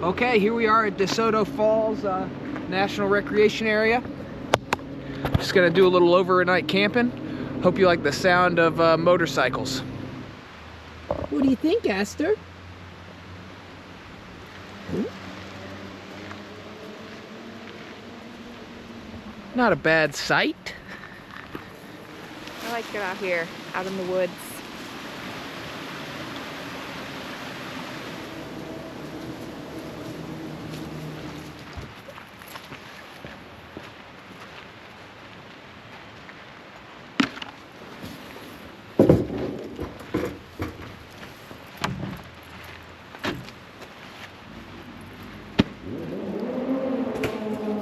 Okay, here we are at DeSoto Falls National Recreation Area. Just gonna do a little overnight camping. Hope you like the sound of motorcycles. What do you think, Aster? Not a bad sight. I like it out here, out in the woods.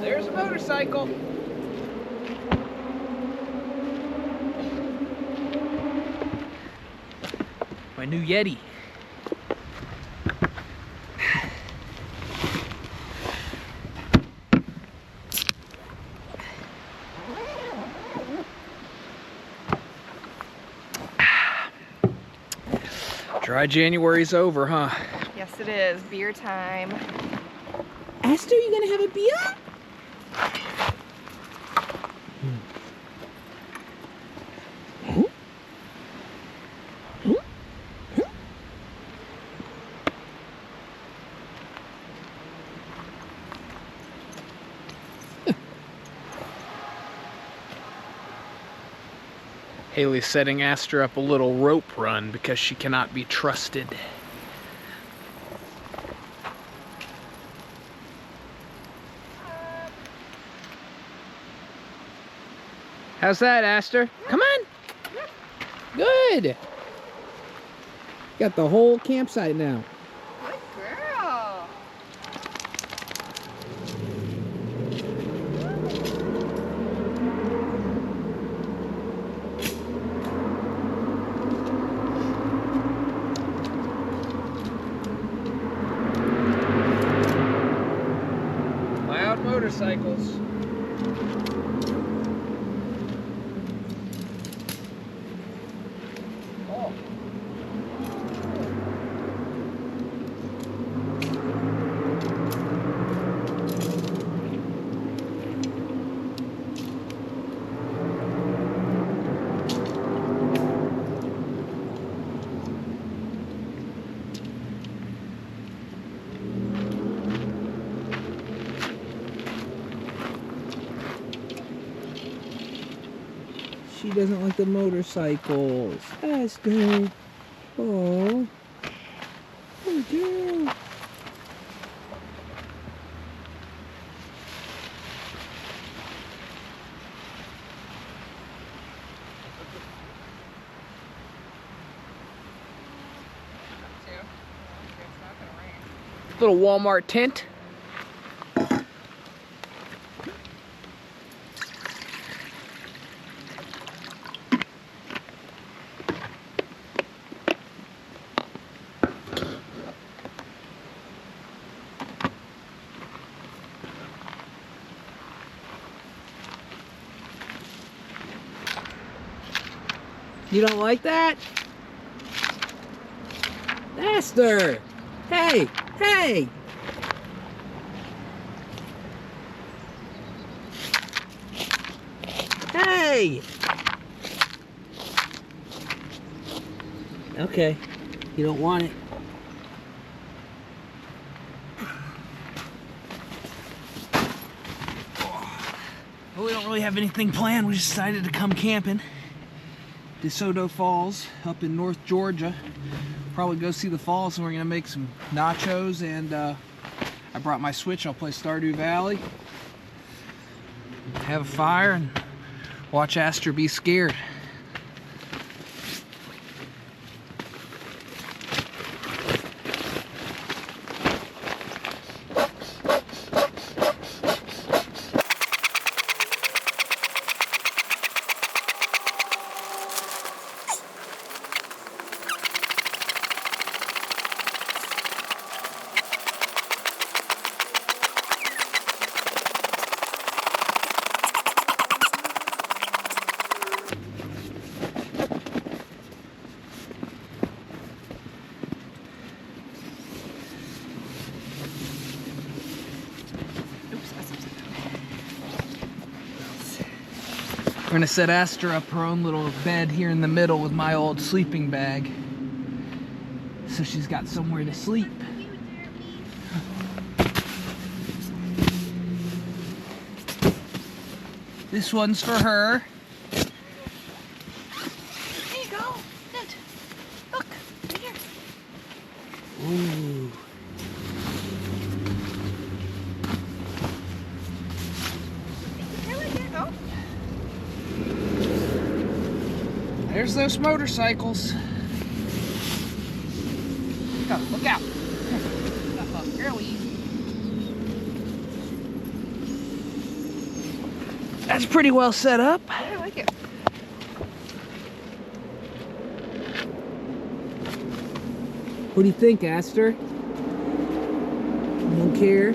There's a motorcycle. My new Yeti. Dry January's over, huh? Yes, it is. Beer time. Aster, you gonna have a beer? Haley's setting Aster up a little rope run because she cannot be trusted. How's that, Aster? Come on. Good. Got the whole campsite now. Good girl. Loud motorcycles. Oh. She doesn't like the motorcycles. Aster. Oh. Oh, girl. Little Walmart tent. You don't like that? Aster! Hey! Hey! Hey! Okay. You don't want it. Well, we don't really have anything planned. We just decided to come camping. DeSoto Falls up in North Georgia. Probably go see the falls, and we're gonna make some nachos, and I brought my Switch. I'll play Stardew Valley, have a fire, and watch Aster be scared. gonna set Aster up her own little bed here in the middle with my old sleeping bag, so she's got somewhere to sleep. This one's for her. There you go. Good. Look, right here. Ooh. There we go. There's those motorcycles. Go, look out. Up, up, girlie. That's pretty well set up. I like it. What do you think, Aster? You don't care?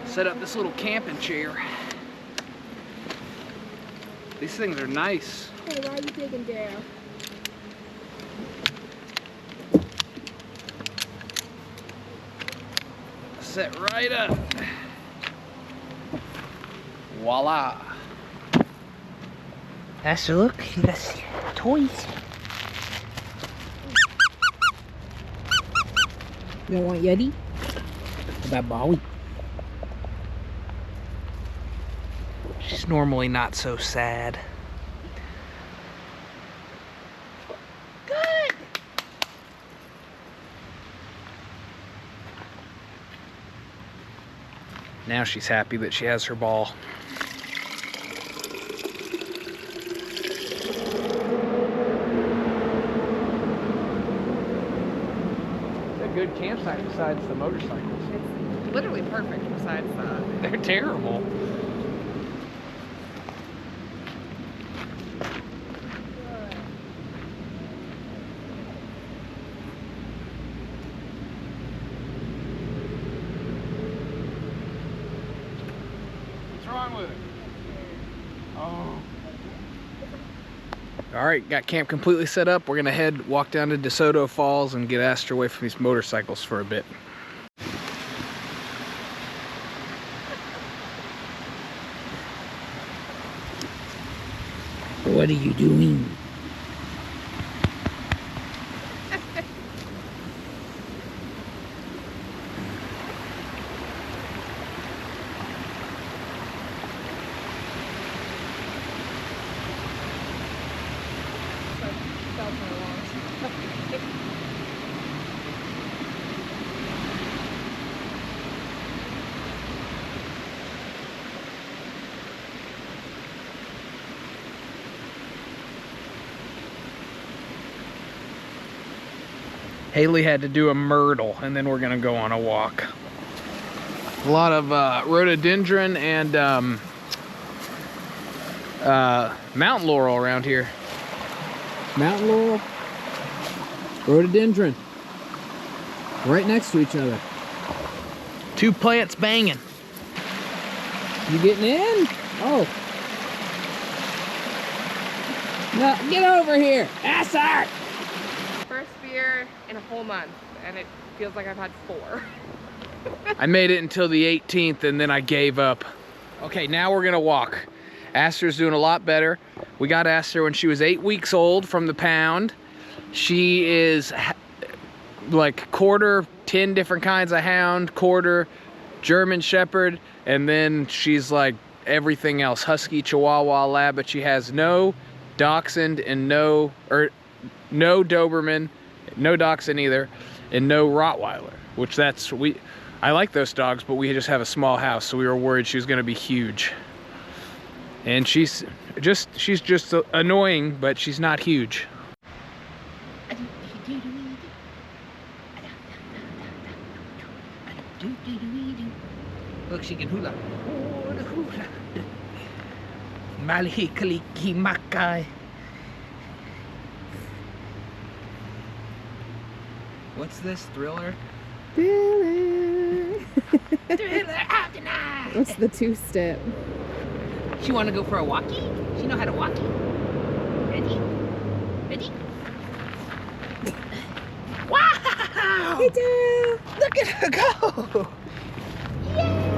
Set up this little camping chair. These things are nice. Hey, why are you taking Dale? Set right up. Voila. Aster, look, you got toys. You don't want Yeti? What about Bowie? She's normally not so sad. Good. Now she's happy that she has her ball. It's a good campsite besides the motorcycles. It's literally perfect besides that. They're terrible. What's wrong with it? Oh. All right, got camp completely set up. We're gonna walk down to DeSoto Falls and get Aster away from these motorcycles for a bit. What are you doing? Haley had to do a myrtle, and then we're gonna go on a walk. A lot of rhododendron and mountain laurel around here. Mountain laurel, rhododendron, right next to each other. Two plants banging. You getting in? Oh. No, get over here. Aster! First beer in a whole month, and it feels like I've had 4. I made it until the 18th, and then I gave up. Okay, now we're gonna walk. Aster's doing a lot better. We got Aster when she was 8 weeks old from the pound. She is like quarter 10 different kinds of hound, quarter German Shepherd, and then she's like everything else, Husky, Chihuahua, Lab, but she has no Dachshund and no Doberman, no Dachshund either, and no Rottweiler, which I like those dogs, but we just have a small house, so we were worried she was gonna be huge. And she's just annoying, but she's not huge. Look, she can hula. Oh, the hula. Malihikaliki makai. What's this, Thriller? Thriller. Thriller out tonight. What's the 2-step? She want to go for a walkie? She know how to walkie. Ready? Ready? Wow! Hey, Dale. Look at her go! Yay!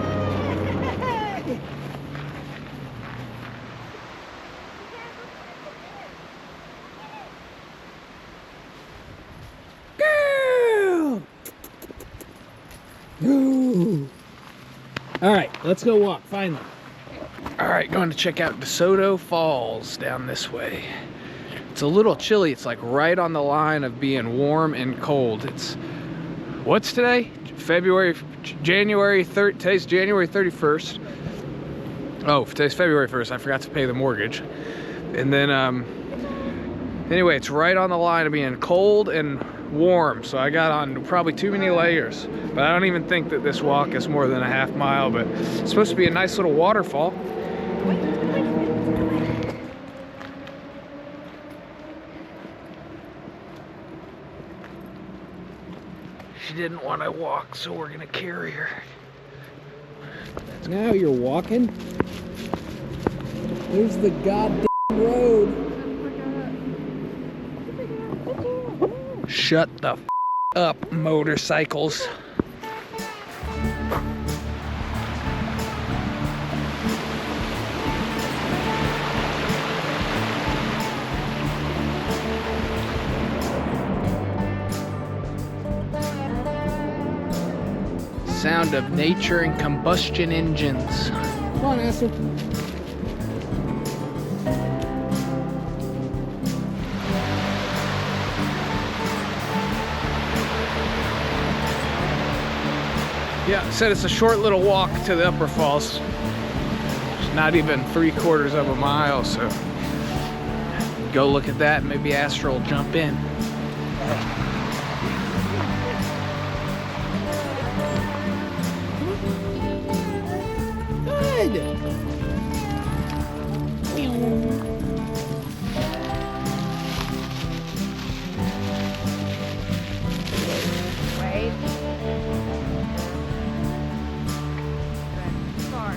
Ooh. All right, let's go walk, finally. All right, going to check out DeSoto Falls down this way. It's a little chilly. It's like right on the line of being warm and cold. It's, what's today? January 3rd, today's January 31st. Oh, today's February 1st. I forgot to pay the mortgage. And then, anyway, it's right on the line of being cold and warm. So I got on probably too many layers. But I don't even think that this walk is more than a half mile, but it's supposed to be a nice little waterfall. She didn't want to walk, so we're gonna carry her. Now you're walking. There's the goddamn road. Shut the f up, motorcycles. Sound of nature and combustion engines. Come on, Aster. Yeah, said it's a short little walk to the upper falls. It's not even 3/4 of a mile, so go look at that. Maybe Aster will jump in. Wait. Far.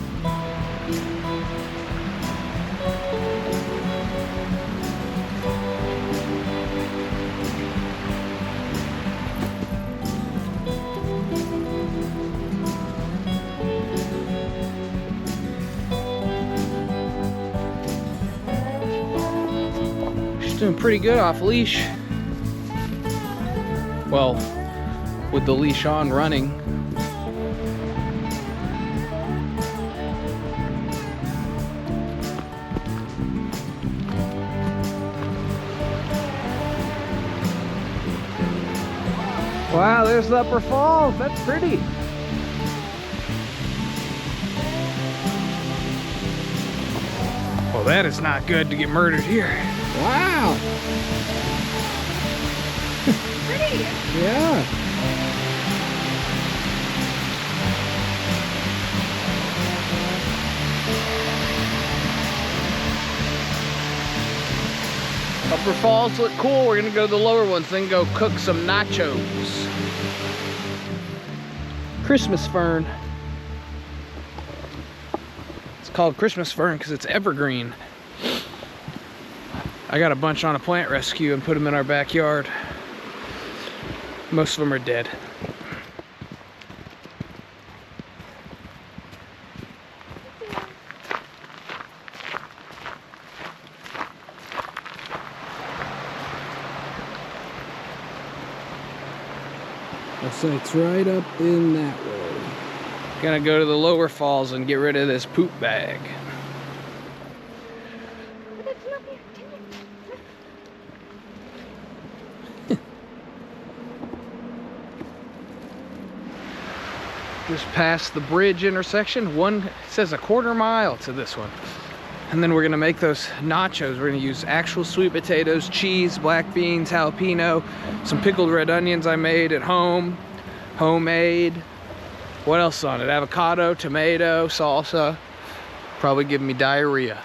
She's doing pretty good off leash. Well, with the leash on running. Wow, there's the upper falls. That's pretty. Well, that is not good to get murdered here. Wow. Pretty. Yeah. Upper falls look cool. We're gonna go to the lower ones, then go cook some nachos. Christmas fern. It's called Christmas fern because it's evergreen. I got a bunch on a plant rescue and put them in our backyard. Most of them are dead. So it's right up in that road. Gonna go to the lower falls and get rid of this poop bag. Just past the bridge intersection. It says a 1/4 mile to this one. And then we're gonna make those nachos. We're gonna use actual sweet potatoes, cheese, black beans, jalapeno, some pickled red onions I made at home, homemade. What else on it? Avocado, tomato, salsa. Probably giving me diarrhea.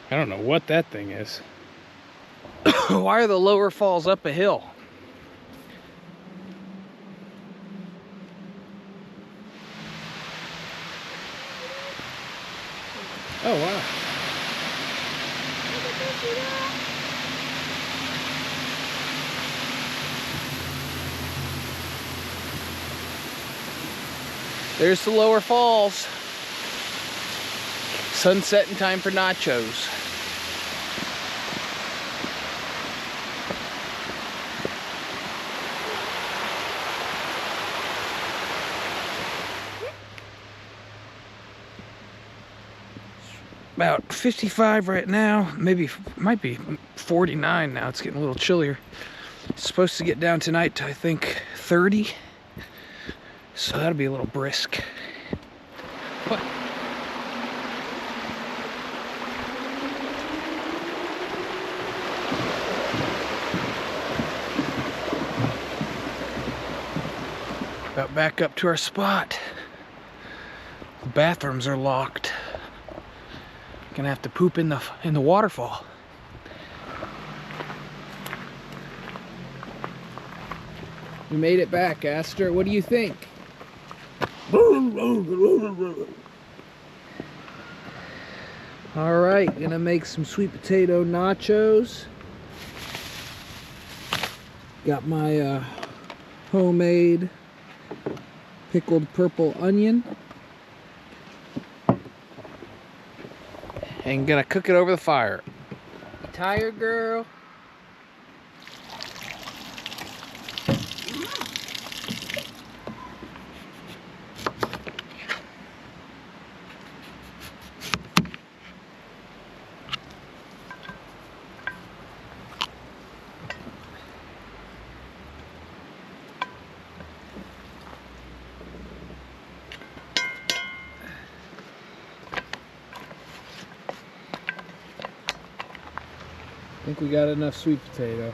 I don't know what that thing is. Why are the lower falls up a hill? Oh, wow. There's the lower falls. Sunset in time for nachos. about 55 right now. Maybe, might be 49 now. It's getting a little chillier. It's supposed to get down tonight to, I think, 30. So that'll be a little brisk. What? About back up to our spot. The bathrooms are locked. Gonna have to poop in the waterfall. We made it back, Aster. What do you think? All right, gonna make some sweet potato nachos. Got my homemade pickled purple onion. And gonna cook it over the fire. You tired, girl? I think we got enough sweet potato.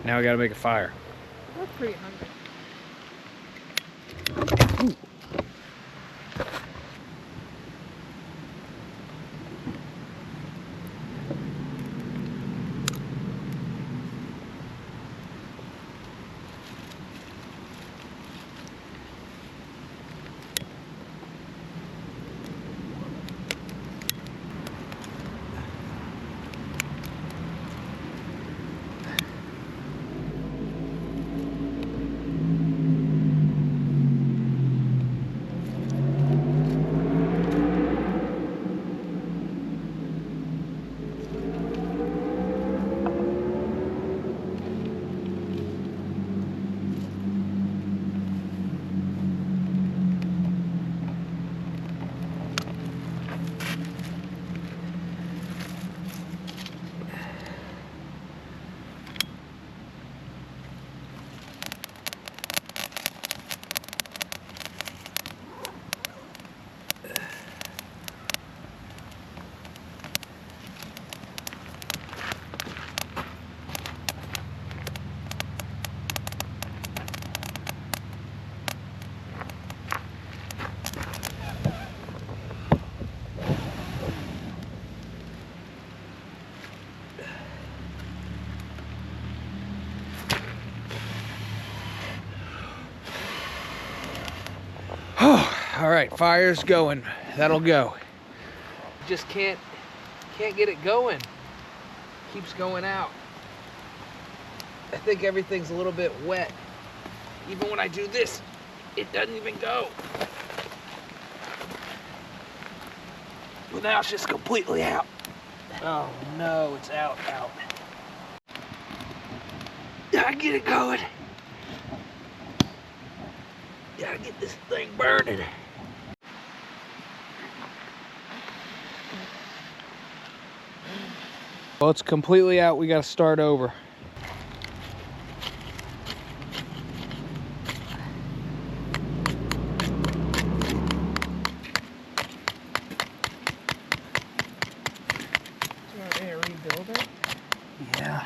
Now we gotta make a fire. We're pretty hungry. Ooh. All right, fire's going. That'll go. Just can't get it going. Keeps going out. I think everything's a little bit wet. Even when I do this, it doesn't even go. Well, now it's just completely out. Oh no, it's out. Gotta get it going. Gotta get this thing burning. Well, it's completely out. We gotta start over. Do you want me to rebuild it? Yeah.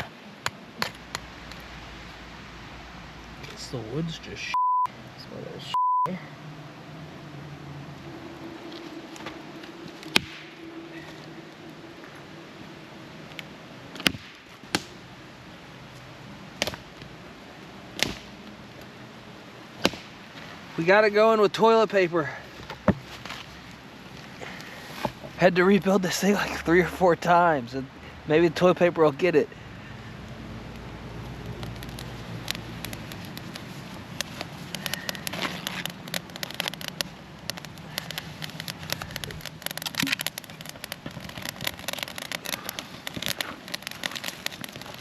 Guess the wood's just sh**. That's what it is. We got it going with toilet paper. Had to rebuild this thing like 3 or 4 times, and maybe the toilet paper will get it.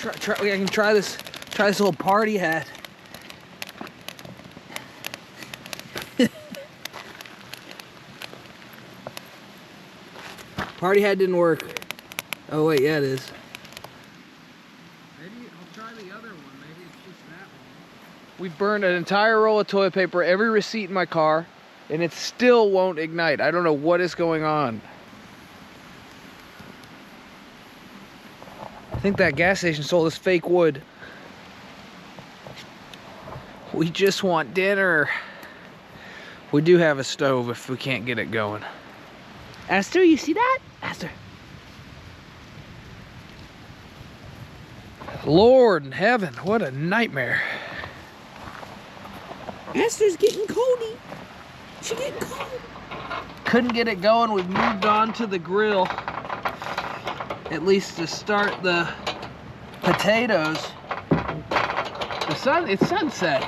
I can try this little party hat. Party hat didn't work. Oh wait, yeah it is. Maybe I'll try the other one. Maybe it's just that one. We've burned an entire roll of toilet paper, every receipt in my car, and it still won't ignite. I don't know what is going on. I think that gas station sold us fake wood. We just want dinner. We do have a stove if we can't get it going. Aster, you see that? Aster. Lord in heaven, what a nightmare. Aster's getting coldy. She's getting cold. Couldn't get it going. We've moved on to the grill. At least to start the potatoes. It's sunset.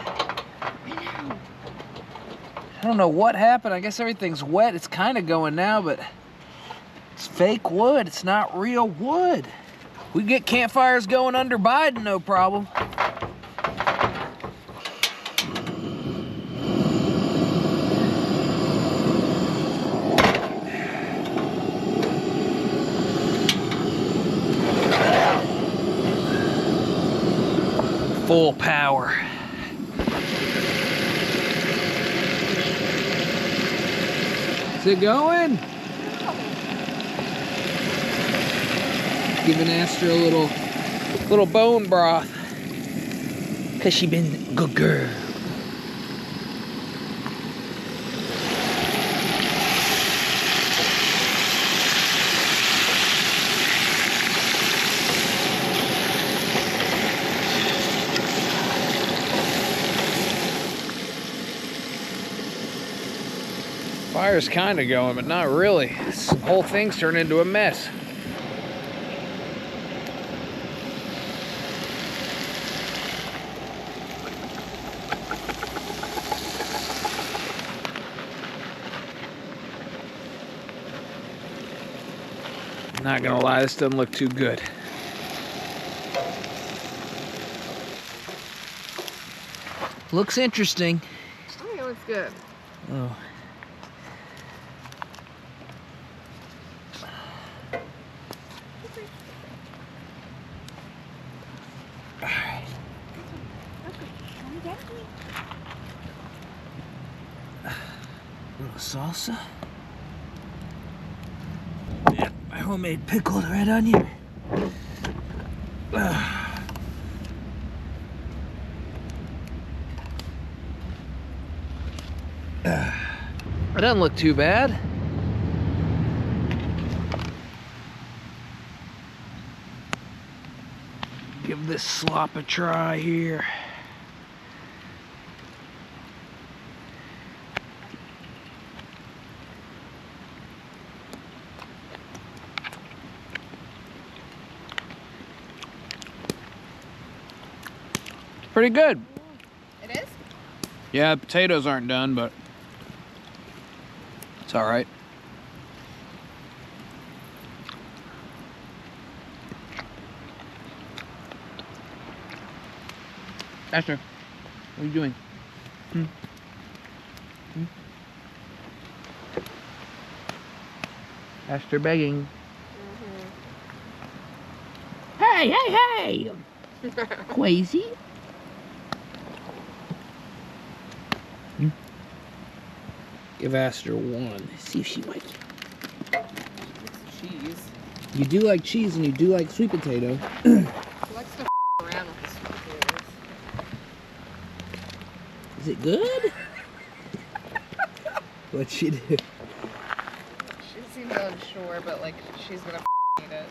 I don't know what happened. I guess everything's wet. It's kind of going now, but it's fake wood. It's not real wood. We get campfires going under Biden, no problem. Full power. Is it going? Giving Aster a little bone broth. Cause she been a good girl. Fire's kind of going, but not really. This whole thing's turned into a mess. Not gonna lie, this doesn't look too good. Looks interesting. I think it looks good. Oh. Little salsa. Yep, my homemade pickled red onion. It doesn't look too bad. Give this slop a try here. Pretty good. It is? Yeah, the potatoes aren't done, but it's all right. Aster, what are you doing? Aster begging. Hey, hey, hey! Crazy? Give Aster one. See if she likes it. Cheese. You do like cheese and you do like sweet potato. She likes to around with the sweet potatoes. Is it good? What'd she do? She seems unsure, but like she's gonna eat it.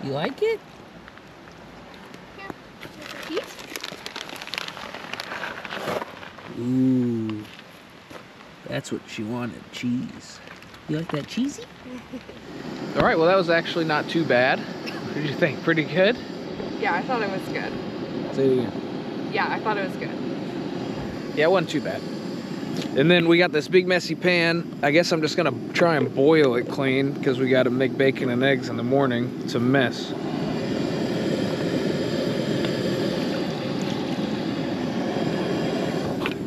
You like it? Cheese? Ooh. That's what she wanted, cheese. You like that cheesy? All right, well that was actually not too bad. What did you think? Pretty good? Yeah, I thought it was good. Say it again. Yeah, I thought it was good. Yeah, it wasn't too bad. And then we got this big messy pan. I guess I'm just gonna try and boil it clean because we gotta make bacon and eggs in the morning. It's a mess.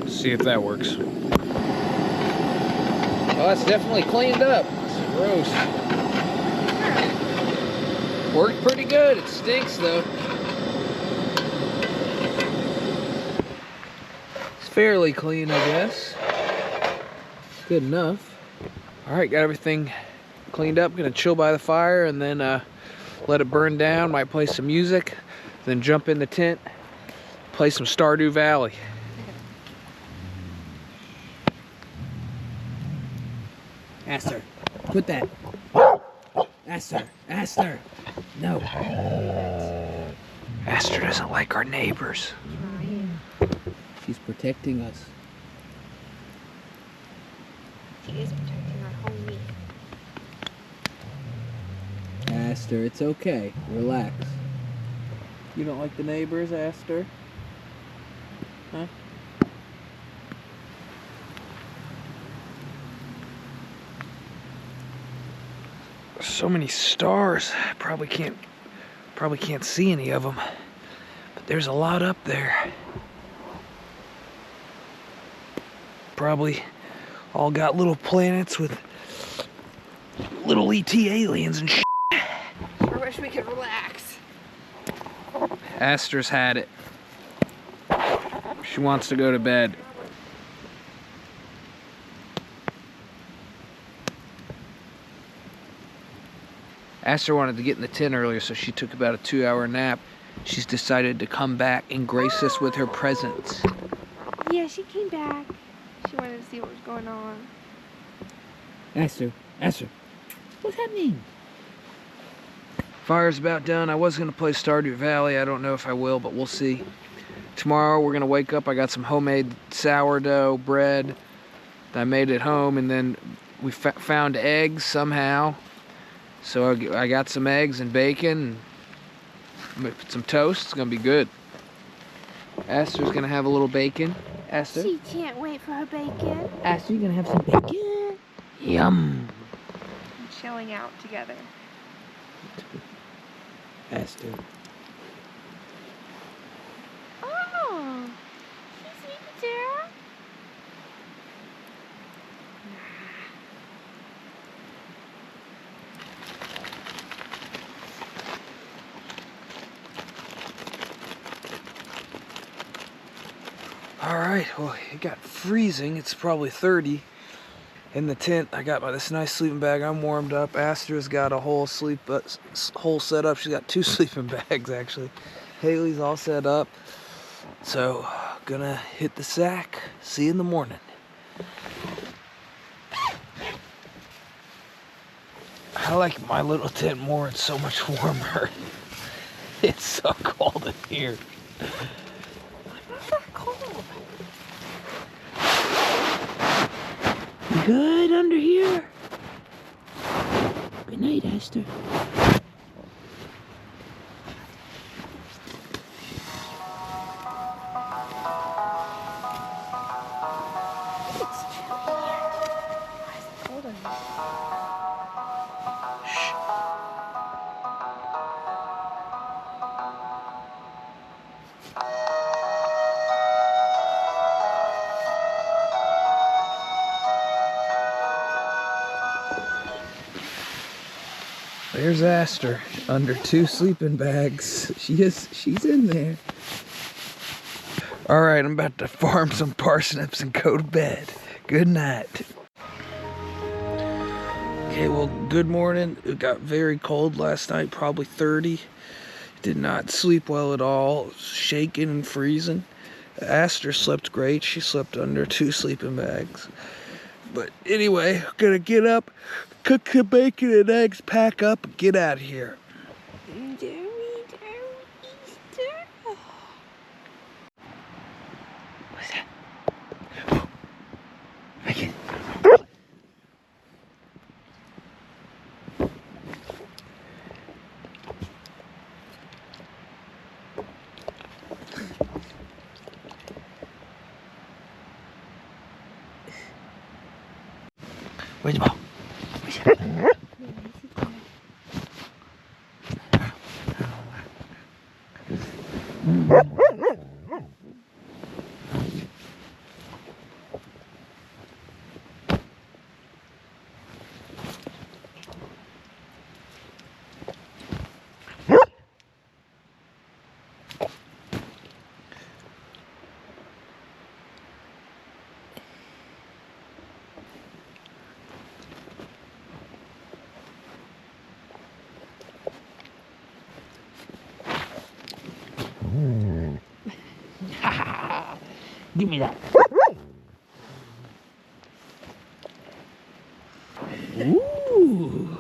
See if that works. Oh, it's definitely cleaned up. It's gross. Worked pretty good. It stinks though. It's fairly clean, I guess. Good enough. All right, got everything cleaned up. Gonna chill by the fire and then let it burn down. Might play some music, then jump in the tent, play some Stardew Valley. Aster, quit that. Aster, no. Aster doesn't like our neighbors. She's protecting us. She is protecting our homie. Aster, it's okay. Relax. You don't like the neighbors, Aster? Huh? So many stars. Probably can't see any of them. But there's a lot up there. Probably all got little planets with little ET aliens and shit. I wish we could relax. Aster's had it. She wants to go to bed. Aster wanted to get in the tent earlier, so she took about a 2-hour nap. She's decided to come back and grace us with her presence. Yeah, she came back. She wanted to see what was going on. Aster, what's happening? Fire's about done. I was going to play Stardew Valley. I don't know if I will, but we'll see. Tomorrow we're going to wake up. I got some homemade sourdough bread that I made at home, and then we found eggs somehow. So I got some eggs and bacon, and some toast. It's going to be good. Aster's going to have a little bacon. Aster? She can't wait for her bacon. Aster, you gonna have some bacon? Yum. And chilling out together. Aster. Oh, she's sweet girl. All right, well, it got freezing. It's probably 30 in the tent. I got this nice sleeping bag. I'm warmed up. Aster's got a whole whole set up. She's got 2 sleeping bags, actually. Haley's all set up. So, gonna hit the sack. See you in the morning. I like my little tent more. It's so much warmer. It's so cold in here. You good under here? Good night, Aster. There's Aster under 2 sleeping bags. She's in there. All right, I'm about to farm some parsnips and go to bed. Good night. Okay, well, good morning. It got very cold last night, probably 30. Did not sleep well at all. Shaking and freezing. Aster slept great. She slept under 2 sleeping bags. But anyway, gonna get up, cook some bacon and eggs, pack up, and get out of here. What's that? Bacon. Where's the ball? Give me that. Ooh.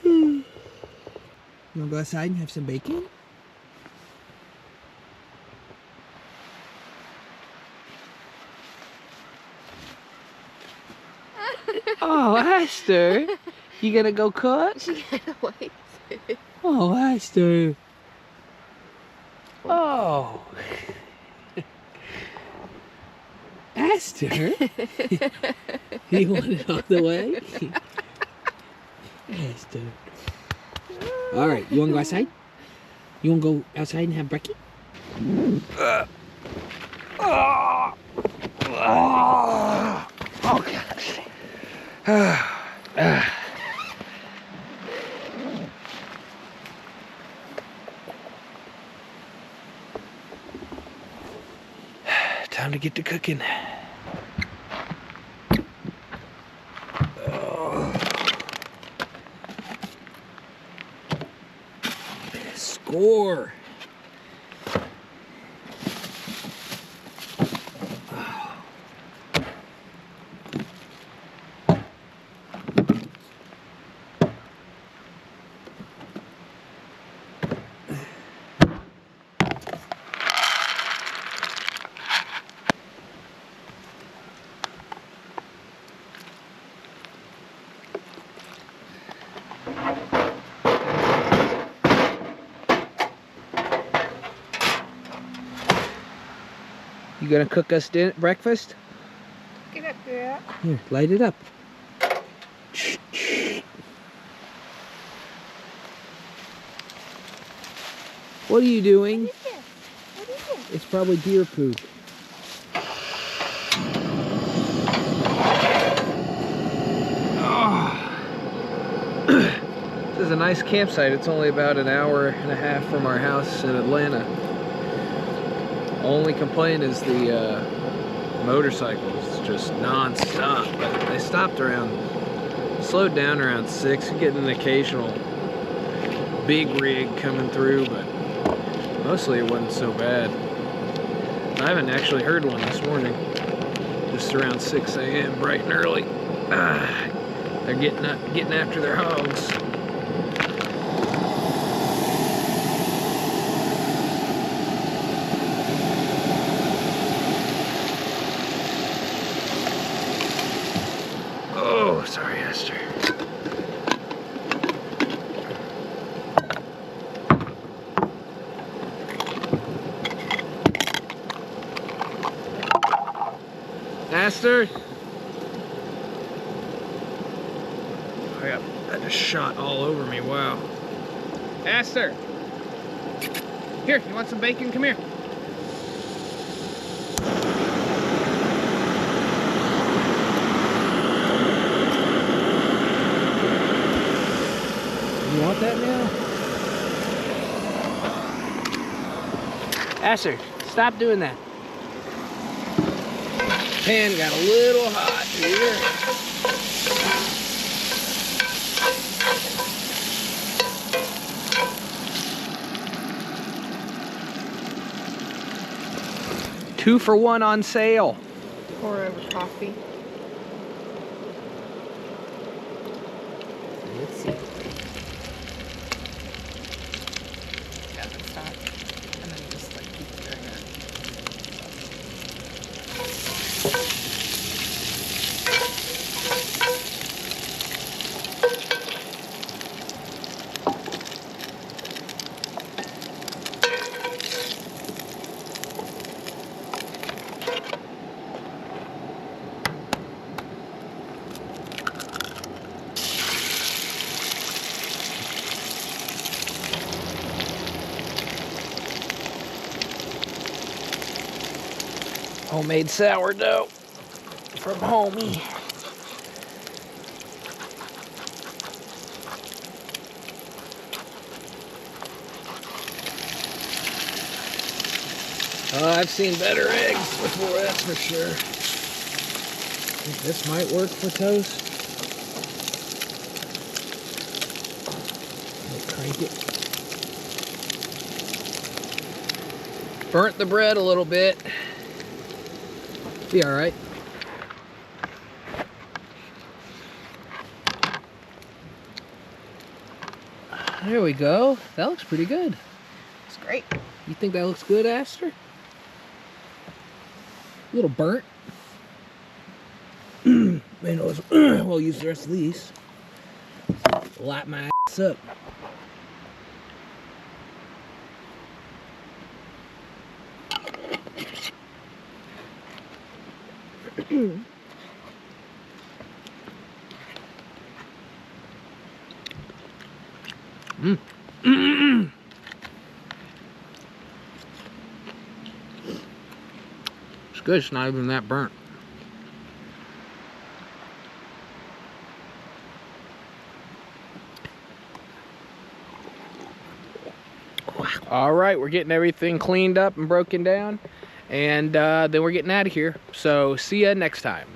You wanna go outside and have some bacon? Oh, Aster, you gonna go cook? She can't wait. Oh, Aster. Oh. Aster? You want it all the way? Aster. All right, you want to go outside? You want to go outside and have brekkie? Oh, gosh. Time to get to cooking. Score. You gonna cook us breakfast? Get up there. Here, light it up. What are you doing? What is this? What is this? It's probably deer poop. This is a nice campsite. It's only about an hour and a half from our house in Atlanta. Only complaint is the motorcycles, just non-stop. But they stopped slowed down around 6. You're getting an occasional big rig coming through, but mostly it wasn't so bad. I haven't actually heard one this morning. Just around 6 a.m. bright and early. They're getting after their hogs. Oh, sorry, Aster. Aster? That just shot all over me, wow. Aster! Here, you want some bacon? Come here. You want that now? Aster, stop doing that. Pan got a little hot here. Two for one on sale. Pour over coffee. Let's see. Yeah, that's not. And then just like keep doing it. Homemade sourdough from homie. I've seen better eggs before, that's for sure. I think this might work for toast. Crank it. Burnt the bread a little bit. Be all right. There we go. That looks pretty good. It's great. You think that looks good, Aster? A little burnt. We'll use the rest of these. Light my ass up. It's good, it's not even that burnt. All right, we're getting everything cleaned up and broken down, and then we're getting out of here. So see ya next time.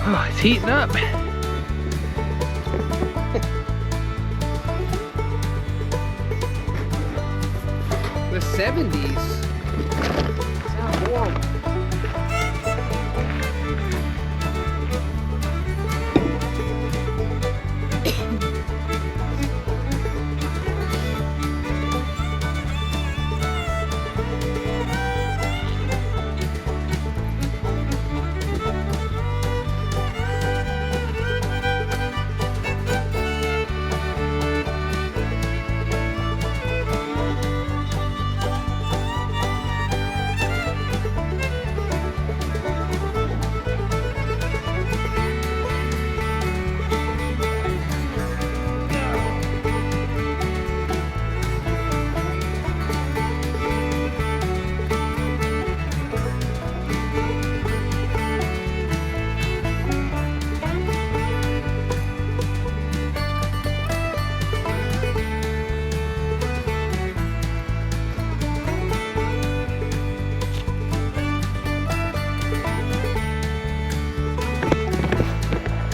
Oh, it's heating up. The 70s. Sound horrible.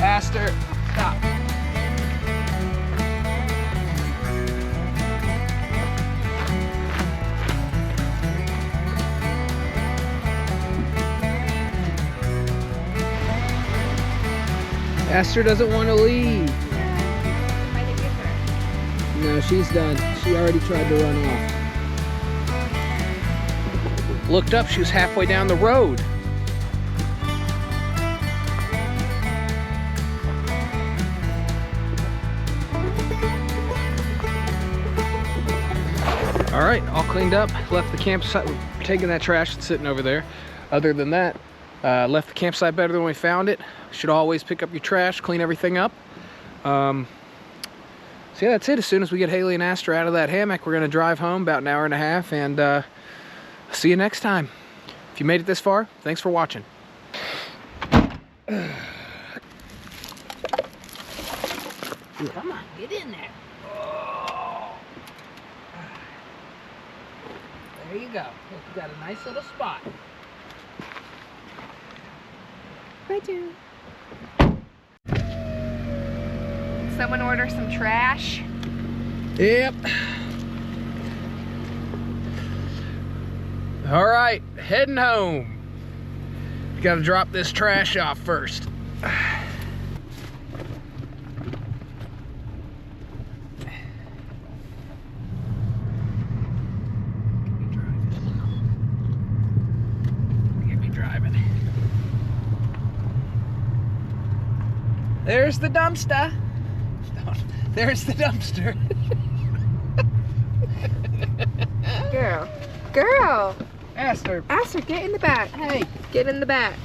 Aster, stop. Aster doesn't want to leave. No, she's done. She already tried to run off. Looked up, she was halfway down the road. All right, all cleaned up. Left the campsite, taking that trash that's sitting over there. Other than that, left the campsite better than we found it. Should always pick up your trash, clean everything up. So yeah, that's it. As soon as we get Haley and Aster out of that hammock, we're gonna drive home about an hour and a half, and see you next time. If you made it this far, thanks for watching. Come on, get in there. Oh. There you go. Look, you got a nice little spot. Right there. Someone order some trash. Yep. All right, heading home. Got to drop this trash off first. Get me driving. There's the dumpster. There's the dumpster. Girl. Aster. Aster, get in the back. Hey. Get in the back.